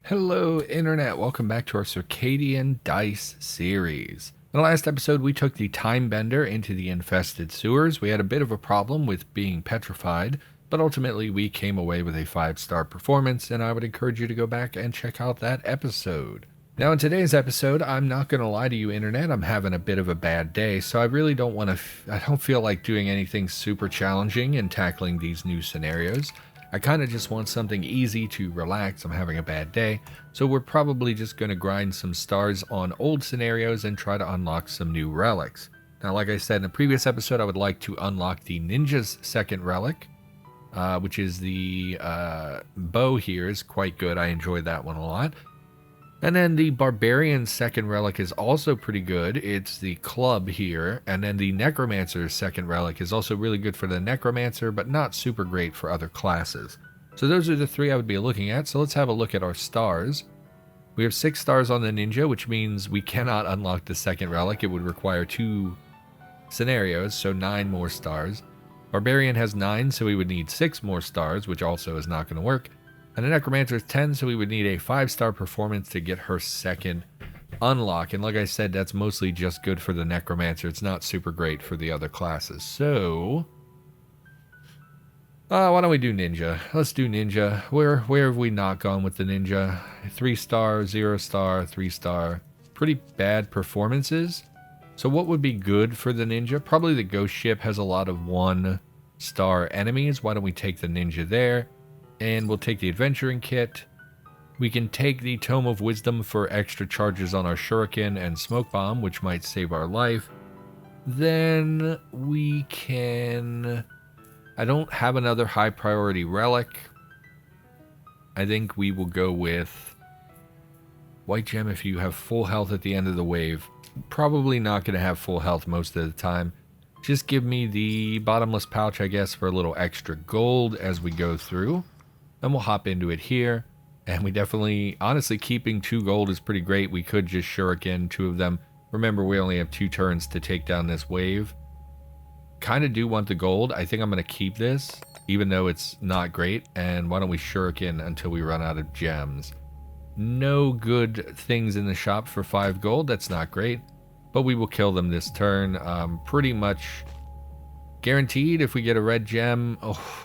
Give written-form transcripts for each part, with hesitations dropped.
Hello, Internet. Welcome back to our Circadian Dice series. In the last episode, we took the Time Bender into the infested sewers. We had a bit of a problem with being petrified, but ultimately we came away with a 5-star performance, and I would encourage you to go back and check out that episode. Now, in today's episode, I'm not going to lie to you, Internet. I'm having a bit of a bad day, so I really don't want to... I don't feel like doing anything super challenging and tackling these new scenarios. I kind of just want something easy to relax. I'm having a bad day, so we're probably just going to grind some stars on old scenarios and try to unlock some new relics. Now, like I said in the previous episode, I would like to unlock the Ninja's second relic, which is the bow here is quite good. I enjoyed that one a lot. And then the Barbarian's second relic is also pretty good. It's the club here. And then the Necromancer's second relic is also really good for the Necromancer, but not super great for other classes. So those are the three I would be looking at. So let's have a look at our stars. We have 6 stars on the Ninja, which means we cannot unlock the second relic. It would require 2 scenarios, so 9 more stars. Barbarian has 9, so we would need 6 more stars, which also is not going to work. And the Necromancer is 10, so we would need a 5-star performance to get her second unlock. And like I said, that's mostly just good for the Necromancer. It's not super great for the other classes. So, why don't we do Ninja? Let's do Ninja. Where have we not gone with the Ninja? 3-star, 0-star, 3-star. Pretty bad performances. So what would be good for the Ninja? Probably the Ghost Ship has a lot of 1-star enemies. Why don't we take the Ninja there? And we'll take the Adventuring Kit. We can take the Tome of Wisdom for extra charges on our Shuriken and Smoke Bomb, which might save our life. Then we can... I don't have another high priority relic. I think we will go with White Gem if you have full health at the end of the wave. Probably not going to have full health most of the time. Just give me the Bottomless Pouch, I guess, for a little extra gold as we go through. Then we'll hop into it here. And we definitely, honestly, keeping 2 gold is pretty great. We could just shuriken 2 of them. Remember, we only have 2 turns to take down this wave. Kind of do want the gold. I think I'm going to keep this, even though it's not great. And why don't we shuriken until we run out of gems? No good things in the shop for 5 gold. That's not great. But we will kill them this turn. Pretty much guaranteed if we get a red gem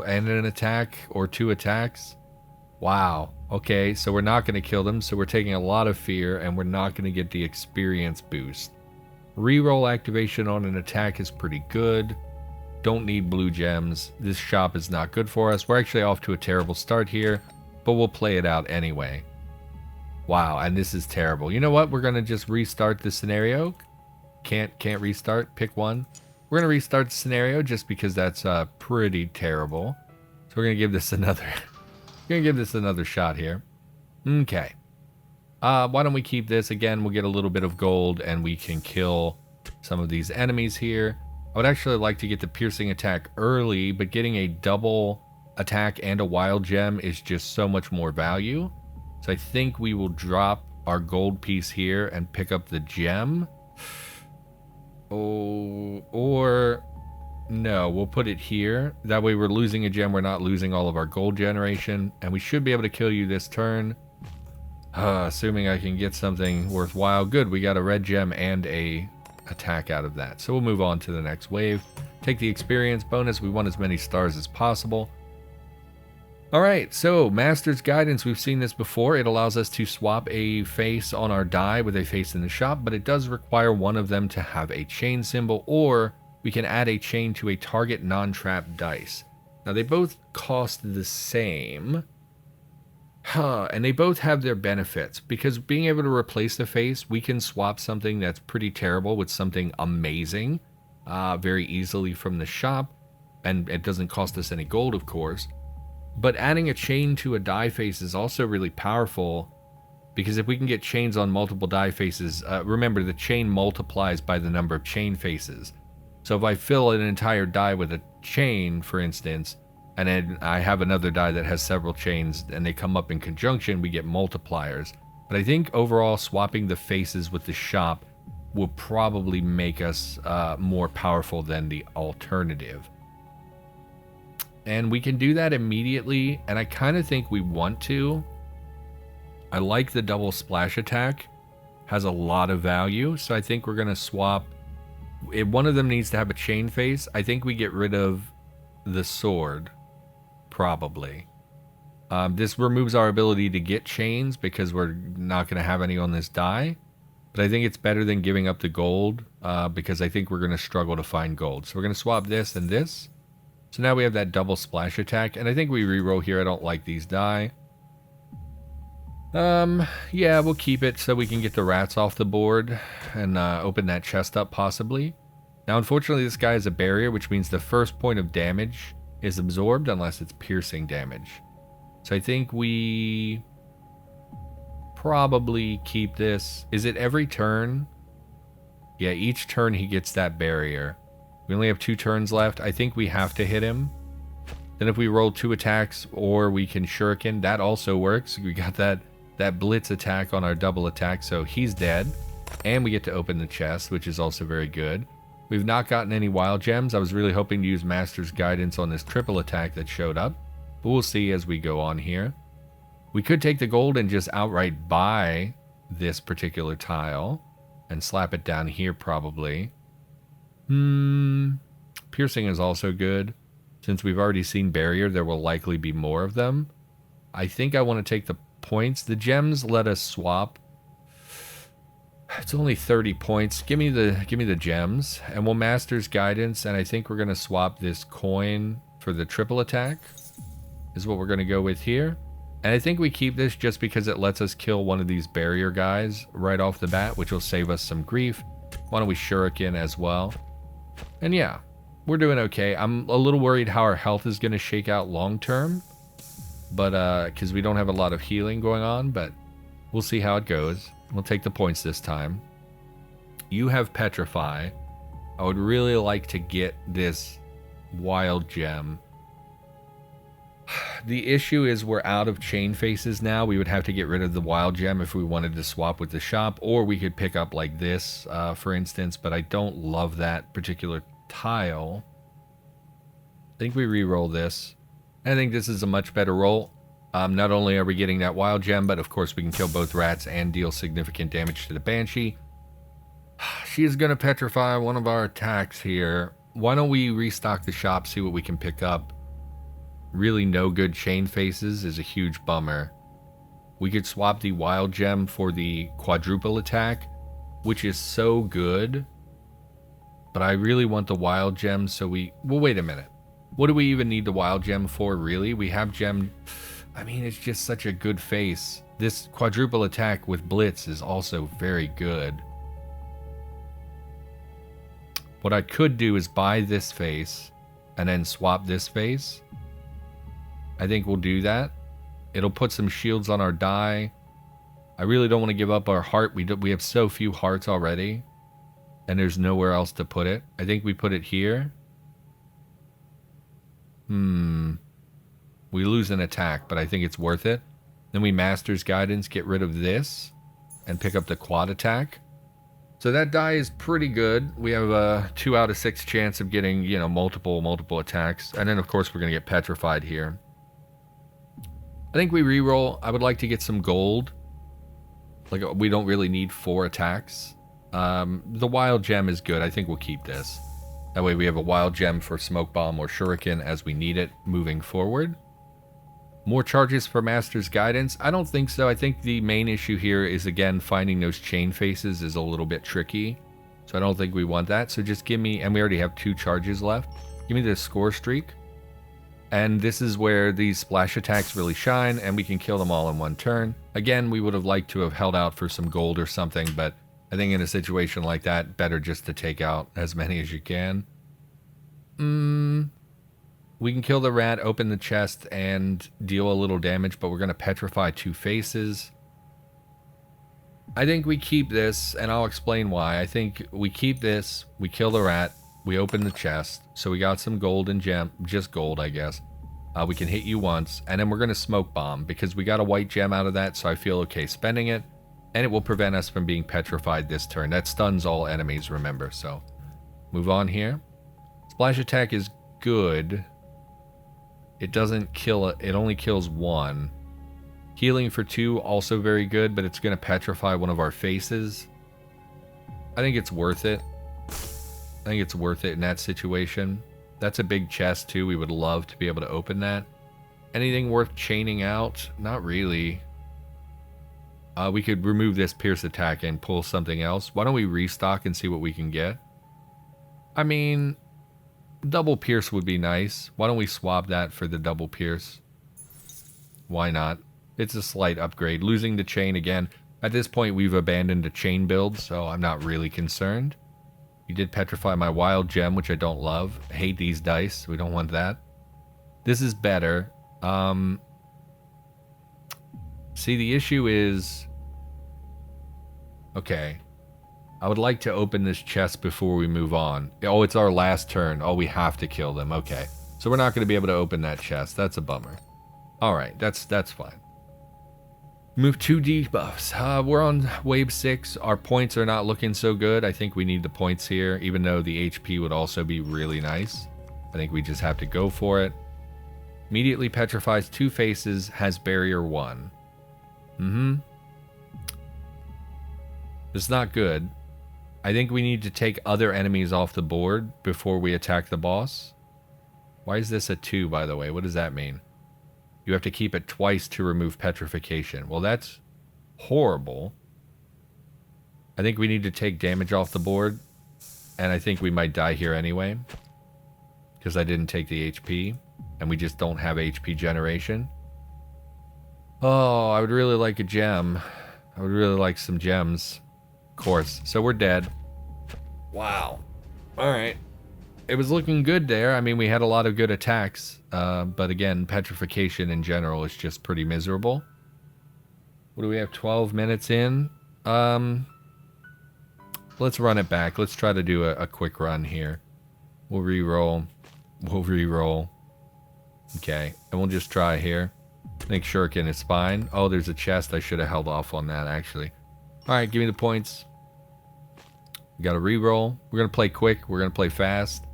and an attack or 2 attacks. Wow. Okay, so we're not going to kill them. So we're taking a lot of fear and we're not going to get the experience boost. Reroll activation on an attack is pretty good. Don't need blue gems. This shop is not good for us. We're actually off to a terrible start here, but we'll play it out anyway. Wow, and this is terrible. You know what? We're going to just restart the scenario. Can't restart. Pick one. We're going to restart the scenario just because that's pretty terrible. So we're going to give this another shot here. Okay. Why don't we keep this? Again, we'll get a little bit of gold and we can kill some of these enemies here. I would actually like to get the piercing attack early, but getting a double attack and a wild gem is just so much more value. So I think we will drop our gold piece here and pick up the gem. Oh, or no, we'll put it here. That way we're losing a gem. We're not losing all of our gold generation. And we should be able to kill you this turn. Assuming I can get something worthwhile. Good, we got a red gem and a attack out of that. So we'll move on to the next wave. Take the experience bonus. We want as many stars as possible. Alright, so Master's Guidance, we've seen this before. It allows us to swap a face on our die with a face in the shop, but it does require one of them to have a chain symbol, or we can add a chain to a target non-trap dice. Now they both cost the same, and they both have their benefits, because being able to replace the face, we can swap something that's pretty terrible with something amazing very easily from the shop, and it doesn't cost us any gold, of course. But adding a chain to a die face is also really powerful, because if we can get chains on multiple die faces, remember the chain multiplies by the number of chain faces. So if I fill an entire die with a chain, for instance, and then I have another die that has several chains and they come up in conjunction, we get multipliers. But I think overall swapping the faces with the shop will probably make us more powerful than the alternative. And we can do that immediately, and I kind of think we want to. I like the double splash attack. Has a lot of value, so I think we're going to swap. If one of them needs to have a chain face, I think we get rid of the sword, probably. This removes our ability to get chains because we're not going to have any on this die. But I think it's better than giving up the gold because I think we're going to struggle to find gold. So we're going to swap this and this. So now we have that double splash attack. And I think we reroll here. I don't like these die. Yeah, we'll keep it so we can get the rats off the board and open that chest up possibly. Now, unfortunately, this guy is a barrier, which means the first point of damage is absorbed unless it's piercing damage. So I think we probably keep this. Is it every turn? Yeah, each turn he gets that barrier. We only have 2 turns left. I think we have to hit him. Then if we roll 2 attacks or we can shuriken, that also works. We got that blitz attack on our double attack, so he's dead. And we get to open the chest, which is also very good. We've not gotten any wild gems. I was really hoping to use Master's Guidance on this triple attack that showed up. But we'll see as we go on here. We could take the gold and just outright buy this particular tile and slap it down here probably. Piercing is also good. Since we've already seen barrier, there will likely be more of them. I think I want to take the points. The gems let us swap. It's only 30 points. Give me the gems and we'll Master's Guidance, and I think we're going to swap this coin for the triple attack is what we're going to go with here. And I think we keep this just because it lets us kill one of these barrier guys right off the bat, which will save us some grief. Why don't we shuriken as well? And yeah, we're doing okay. I'm a little worried how our health is going to shake out long term, but because we don't have a lot of healing going on, but we'll see how it goes. We'll take the points this time. You have Petrify. I would really like to get this wild gem. The issue is we're out of chain faces now. We would have to get rid of the wild gem if we wanted to swap with the shop, or we could pick up like this, for instance, but I don't love that particular tile. I think we re-roll this. I think this is a much better roll. Not only are we getting that wild gem, but of course we can kill both rats and deal significant damage to the Banshee. She is going to petrify one of our attacks here. Why don't we restock the shop, see what we can pick up? Really no good chain faces is a huge bummer. We could swap the wild gem for the quadruple attack, which is so good. But I really want the wild gem, so well, wait a minute. What do we even need the wild gem for, really? We have gem... I mean, it's just such a good face. This quadruple attack with Blitz is also very good. What I could do is buy this face and then swap this face. I think we'll do that. It'll put some shields on our die. I really don't want to give up our heart. We have so few hearts already. And there's nowhere else to put it. I think we put it here. We lose an attack, but I think it's worth it. Then we Master's Guidance, get rid of this, and pick up the quad attack. So that die is pretty good. We have a 2 out of 6 chance of getting, you know, multiple attacks. And then, of course, we're going to get petrified here. I think we reroll. I would like to get some gold. Like, we don't really need 4 attacks. The wild gem is good. I think we'll keep this. That way we have a wild gem for smoke bomb or shuriken as we need it moving forward. More charges for Master's Guidance? I don't think so. I think the main issue here is, again, finding those chain faces is a little bit tricky. So I don't think we want that. So just give me, and we already have 2 charges left. Give me the score streak. And this is where these splash attacks really shine, and we can kill them all in 1 turn. Again, we would have liked to have held out for some gold or something, but I think in a situation like that, better just to take out as many as you can. We can kill the rat, open the chest, and deal a little damage, but we're going to petrify 2 faces. I think we keep this, and I'll explain why. I think we keep this, we kill the rat, we open the chest, so we got some gold and gem, just gold, I guess. We can hit you once, and then we're going to smoke bomb, because we got a white gem out of that, so I feel okay spending it, and it will prevent us from being petrified this turn. That stuns all enemies, remember, so move on here. Splash attack is good. It doesn't kill it, it only kills 1. Healing for 2, also very good, but it's going to petrify one of our faces. I think it's worth it. I think it's worth it in that situation. That's a big chest too. We would love to be able to open that. Anything worth chaining out? Not really. We could remove this pierce attack and pull something else. Why don't we restock and see what we can get? I mean, double pierce would be nice. Why don't we swap that for the double pierce? Why not? It's a slight upgrade. Losing the chain again. At this point, we've abandoned a chain build, so I'm not really concerned. You did petrify my wild gem, which I don't love. I hate these dice. We don't want that. This is better. See, the issue is... Okay. I would like to open this chest before we move on. Oh, it's our last turn. Oh, we have to kill them. Okay. So we're not going to be able to open that chest. That's a bummer. Alright, that's fine. Move 2 debuffs. We're on wave 6. Our points are not looking so good. I think we need the points here, even though the HP would also be really nice. I think we just have to go for it. Immediately petrifies 2 faces, has barrier 1. It's not good. I think we need to take other enemies off the board before we attack the boss. Why is this a 2, by the way? What does that mean? You have to keep it twice to remove petrification. Well, that's horrible. I think we need to take damage off the board. And I think we might die here anyway. Because I didn't take the HP. And we just don't have HP generation. Oh, I would really like a gem. I would really like some gems. Of course. So we're dead. Wow. Alright. It was looking good there. I mean, we had a lot of good attacks. But again, petrification in general is just pretty miserable. What do we have? 12 minutes in? Let's run it back. Let's try to do a quick run here. We'll re-roll. We'll re-roll. Okay. And we'll just try here. I think Shuriken is fine. Oh, there's a chest. I should have held off on that, actually. Alright, give me the points. We got to re-roll. We're going to play quick. We're going to play fast.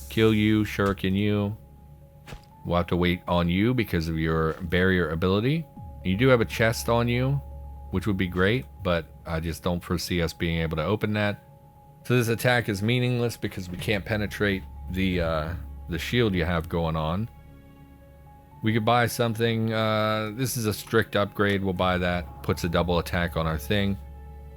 Kill you, Shuriken you. We'll have to wait on you because of your barrier ability. You do have a chest on you, which would be great, but I just don't foresee us being able to open that. So this attack is meaningless because we can't penetrate the shield you have going on. We could buy something. This is a strict upgrade. We'll buy that. Puts a double attack on our thing.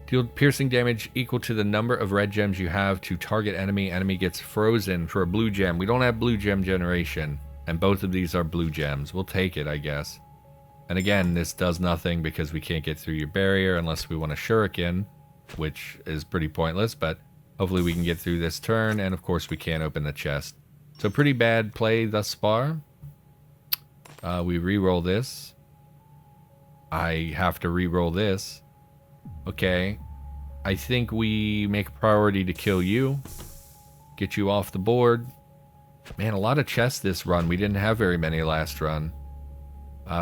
Deal piercing damage equal to the number of red gems you have to target enemy. Enemy gets frozen for a blue gem. We don't have blue gem generation. And both of these are blue gems. We'll take it, I guess. And again, this does nothing because we can't get through your barrier unless we want a shuriken, which is pretty pointless. But hopefully we can get through this turn. And of course we can't open the chest. So pretty bad play thus far. We re-roll this. I have to re-roll this. Okay. I think we make a priority to kill you. Get you off the board. Man, a lot of chests this run. We didn't have very many last run.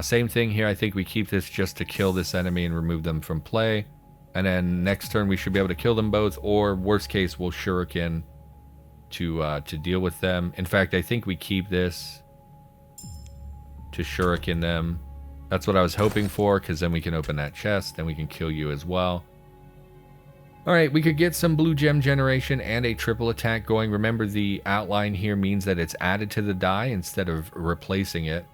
Same thing here. I think we keep this just to kill this enemy and remove them from play. And then next turn we should be able to kill them both. Or worst case, we'll shuriken to deal with them. In fact, I think we keep this to shuriken them. That's what I was hoping for, because then we can open that chest and we can kill you as well. Alright, we could get some blue gem generation and a triple attack going. Remember, the outline here means that it's added to the die instead of replacing it.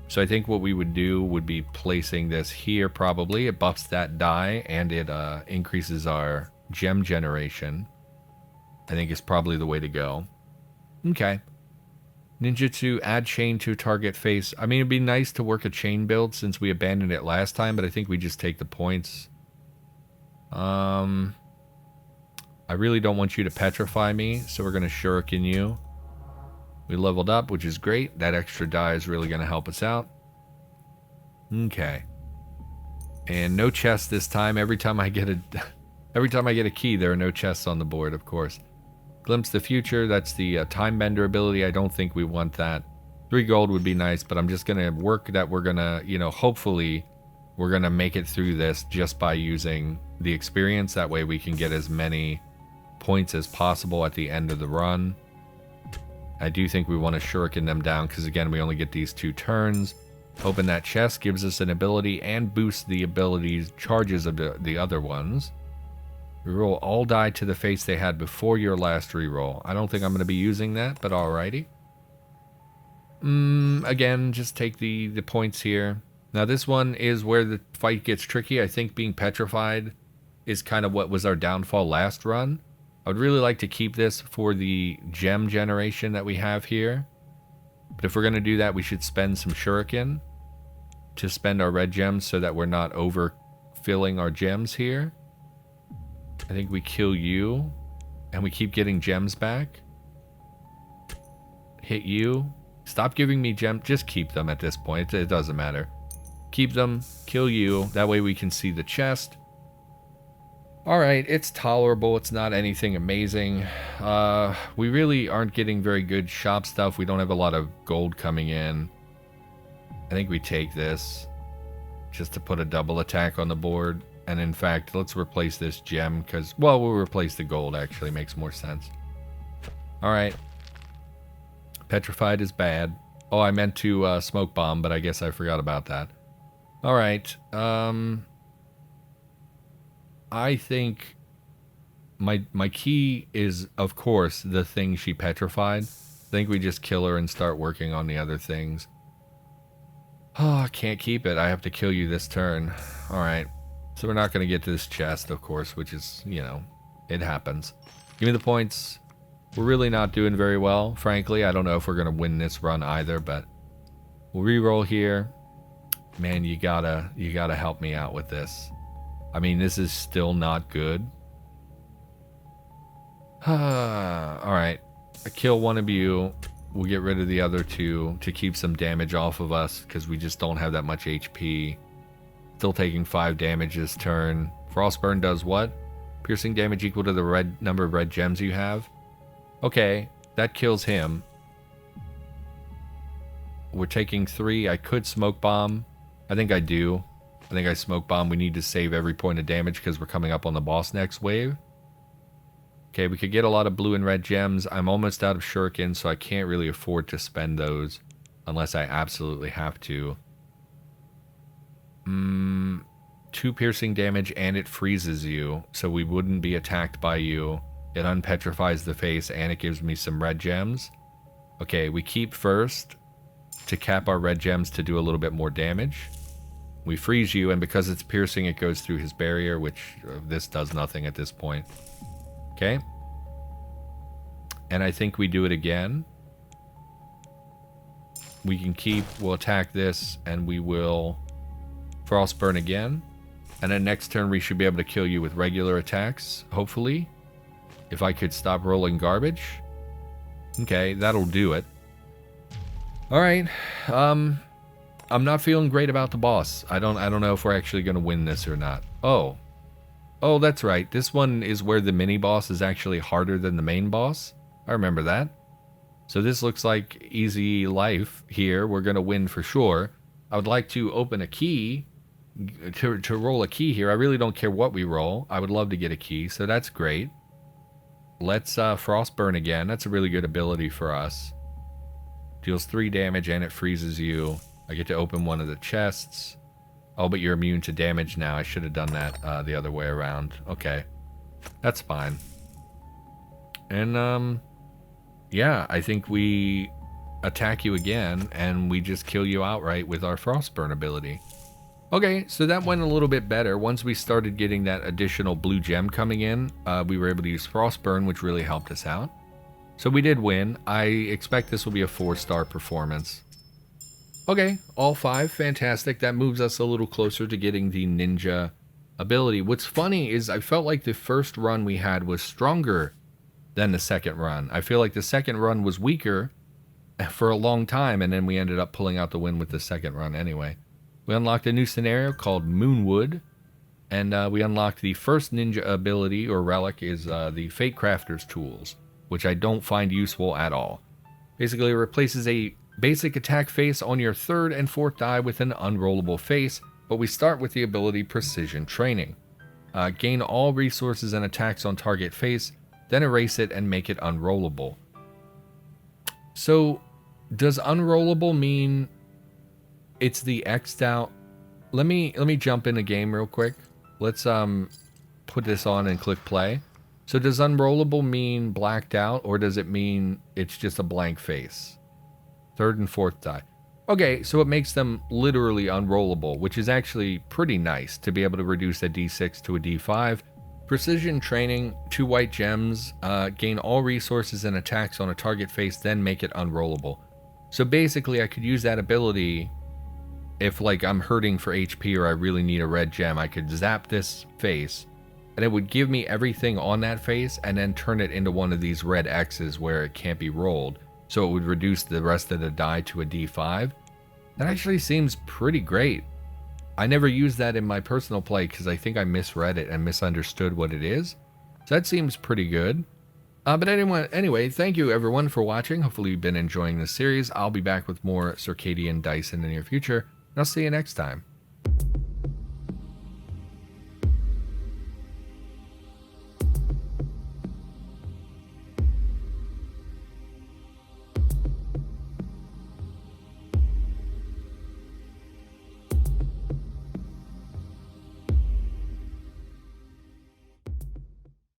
So I think what we would do would be placing this here probably. It buffs that die and it increases our gem generation. I think is probably the way to go. Okay. Ninjutsu, add chain to target face. I mean, it'd be nice to work a chain build since we abandoned it last time, but I think we just take the points. I really don't want you to petrify me, so we're going to shuriken you. We leveled up, which is great. That extra die is really going to help us out. Okay. And no chest this time. Every time I get a key, there are no chests on the board, of course. Glimpse the future, that's the time bender ability. I don't think we want that. 3 gold would be nice, but I'm just going to work that we're going to, you know, hopefully we're going to make it through this just by using the experience. That way we can get as many points as possible at the end of the run. I do think we want to shuriken them down because, again, we only get these 2 turns. Open that chest, gives us an ability and boosts the abilities charges of the other ones. Reroll all die to the face they had before your last reroll. I don't think I'm going to be using that, but alrighty. Again, just take the points here. Now this one is where the fight gets tricky. I think being petrified is kind of what was our downfall last run. I would really like to keep this for the gem generation that we have here. But if we're going to do that, we should spend some shuriken to spend our red gems so that we're not overfilling our gems here. I think we kill you, and we keep getting gems back. Hit you. Stop giving me gems. Just keep them at this point. It doesn't matter. Keep them. Kill you. That way we can see the chest. Alright, it's tolerable. It's not anything amazing. We really aren't getting very good shop stuff. We don't have a lot of gold coming in. I think we take this just to put a double attack on the board. And in fact, let's replace this gem because, well, we'll replace the gold actually. Makes more sense. Alright. Petrified is bad. Oh, I meant to smoke bomb, but I guess I forgot about that. Alright. I think my key is, of course, the thing she petrified. I think we just kill her and start working on the other things. Oh, I can't keep it. I have to kill you this turn. Alright. So we're not going to get to this chest, of course, which is, you know, it happens. Give me the points. We're really not doing very well, frankly. I don't know if we're going to win this run either, but we'll re-roll here. Man, you gotta help me out with this. I mean, this is still not good. Alright. I kill one of you. We'll get rid of the other two to keep some damage off of us because we just don't have that much HP. Still taking 5 damage this turn. Frostburn does what? Piercing damage equal to the number of red gems you have. Okay, that kills him. We're taking 3. I could smoke bomb. I think I do. I think I smoke bomb. We need to save every point of damage because we're coming up on the boss next wave. Okay, we could get a lot of blue and red gems. I'm almost out of shuriken, so I can't really afford to spend those unless I absolutely have to. 2 piercing damage and it freezes you, so we wouldn't be attacked by you. It unpetrifies the face and it gives me some red gems. Okay, we keep first to cap our red gems to do a little bit more damage. We freeze you, and because it's piercing, it goes through his barrier, which this does nothing at this point. Okay. And I think we do it again. We can keep, we'll attack this, and we will Frostburn again. And then next turn we should be able to kill you with regular attacks, hopefully. If I could stop rolling garbage. Okay, that'll do it. Alright. I'm not feeling great about the boss. I don't know if we're actually going to win this or not. Oh, that's right. This one is where the mini boss is actually harder than the main boss. I remember that. So this looks like easy life here. We're going to win for sure. I would like to open a key, to roll a key here. I really don't care what we roll. I would love to get a key, so that's great. Let's Frostburn again. That's a really good ability for us. Deals 3 damage and it freezes you. I get to open one of the chests. Oh, but you're immune to damage now. I should have done that the other way around. Okay. That's fine. And, yeah, I think we attack you again, and we just kill you outright with our Frostburn ability. Okay, so that went a little bit better. Once we started getting that additional blue gem coming in, we were able to use Frostburn, which really helped us out. So we did win. I expect this will be a 4-star performance. Okay, all 5, fantastic. That moves us a little closer to getting the ninja ability. What's funny is I felt like the first run we had was stronger than the second run. I feel like the second run was weaker for a long time, and then we ended up pulling out the win with the second run anyway. We unlocked a new scenario called Moonwood, and we unlocked the first ninja ability, or relic, is the Fate Crafter's Tools, which I don't find useful at all. Basically, it replaces a basic attack face on your 3rd and 4th die with an unrollable face, but we start with the ability Precision Training. Gain all resources and attacks on target face, then erase it and make it unrollable. So, does unrollable mean it's the X'd out. Let me jump in a game real quick. Let's put this on and click play. So does unrollable mean blacked out, or does it mean it's just a blank face? Third and fourth die. Okay, so it makes them literally unrollable, which is actually pretty nice to be able to reduce a D6 to a D5. Precision training, 2 white gems, gain all resources and attacks on a target face, then make it unrollable. So basically I could use that ability if like I'm hurting for HP or I really need a red gem. I could zap this face and it would give me everything on that face and then turn it into one of these red X's where it can't be rolled. So it would reduce the rest of the die to a D5. That actually seems pretty great. I never used that in my personal play because I think I misread it and misunderstood what it is. So that seems pretty good. But anyway, thank you everyone for watching. Hopefully you've been enjoying this series. I'll be back with more Circadian Dice in the near future. And I'll see you next time.